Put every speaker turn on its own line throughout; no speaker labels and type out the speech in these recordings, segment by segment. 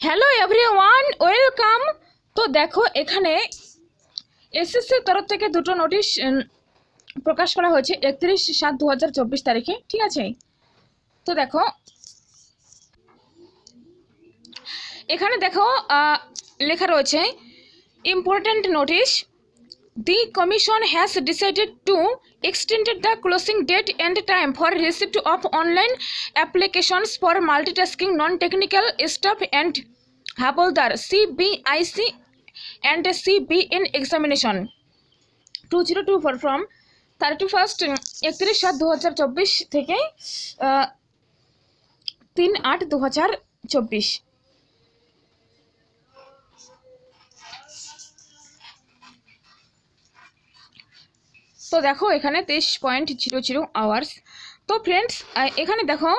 Hello everyone, welcome. তো দেখো এখানে এসএসসির তরফ থেকে দুটো নোটিশ প্রকাশ করা হয়েছে 31/7/2024 তারিখে, ঠিক আছে। তো দেখো এখানে দেখো লেখা রয়েছে important notice. The Commission has decided to extend the closing date and time for receipt of online applications for multitasking non-technical staff and Havaldar CBIC and CBN examination 2024 from 31/7/2024 থেকে 3/8/2024। তো দেখো এখানে 23.00 আওয়ার্স। তো ফ্রেন্ডস এখানে দেখো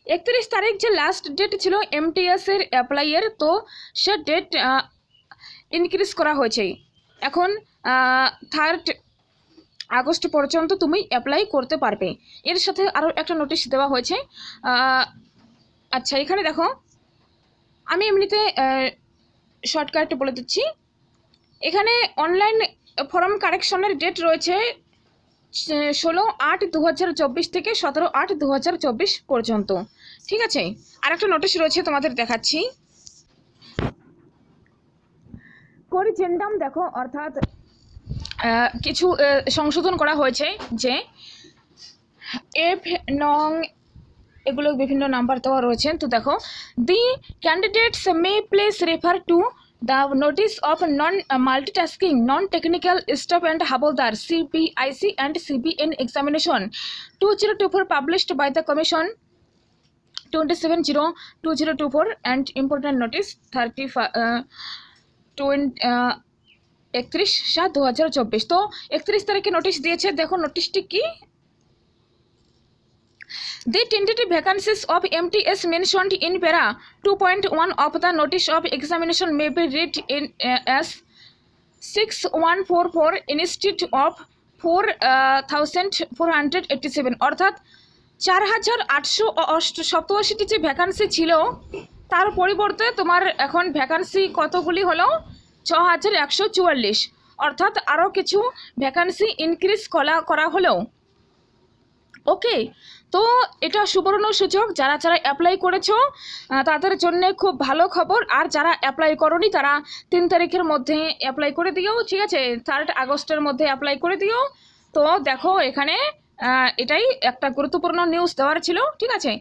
31 তারিখ যে last date ছিল MTS এর অ্যাপ্লাইয়ের, তো সে ডেট ইনক্রিজ করা হয়েছে। এখন 3 আগস্ট পর্যন্ত তুমি অ্যাপ্লাই করতে পারবে। এর সাথে আরও একটা নোটিশ দেওয়া হয়েছে। আচ্ছা এখানে দেখো আমি এমনিতে শর্টকাট বলে দিচ্ছি। এখানে অনলাইন ফর্ম কারেকশনের ডেট রয়েছে 16/8/2024 থেকে 17/8/2024 পর্যন্ত, ঠিক আছে। আর একটা নোটিশ রয়েছে তোমাদের দেখাচ্ছি। করিজেন্ডাম দেখো, অর্থাৎ কিছু সংশোধন করা হয়েছে যে F নং এগুলো বিভিন্ন নাম্বার দেওয়া রয়েছে। তো দেখো দি candidates may please refer to the notice of non-multitasking non-technical staff and Havaldar CBIC and CBN examination 2024 published by the Commission 27/0/2024 and important notice 31/7/2024। তো 31 তারিখে নোটিশ দিয়েছে। দেখো নোটিশটি কি। The tentative vacancies of MTS mentioned in para 2.1 of the notice of examination may be read in as 6144 instead of 4487, অর্থাৎ 4887টি যে vacancy ছিল তার পরিবর্তে তোমার এখন ভ্যাকান্সি কতগুলি হলো 6144, অর্থাৎ আরও কিছু ভ্যাকান্সি ইনক্রিজ করা হলো। ওকে, তো এটা সুবর্ণ সুযোগ। যারা যারা অ্যাপ্লাই করেছো তাদের জন্য খুব ভালো খবর। আর যারা অ্যাপ্লাই করোনি তারা 3 তারিখের মধ্যে অ্যাপ্লাই করে দিও, ঠিক আছে। 3 আগস্টের মধ্যে অ্যাপ্লাই করে দিও। তো দেখো এখানে এটাই একটা গুরুত্বপূর্ণ নিউজ দেওয়ার ছিল, ঠিক আছে।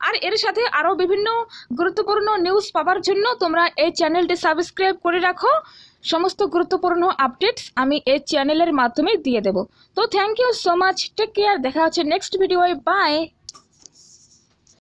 আর এর সাথে আরও বিভিন্ন গুরুত্বপূর্ণ নিউজ পাওয়ার জন্য তোমরা এই চ্যানেলটি সাবস্ক্রাইব করে রাখো। সমস্ত গুরুত্বপূর্ণ আপডেটস আমি এই চ্যানেলের মাধ্যমে দিয়ে দেব। তো thank you so much, take care, দেখা হচ্ছে নেক্সট ভিডিওয়ে, বাই।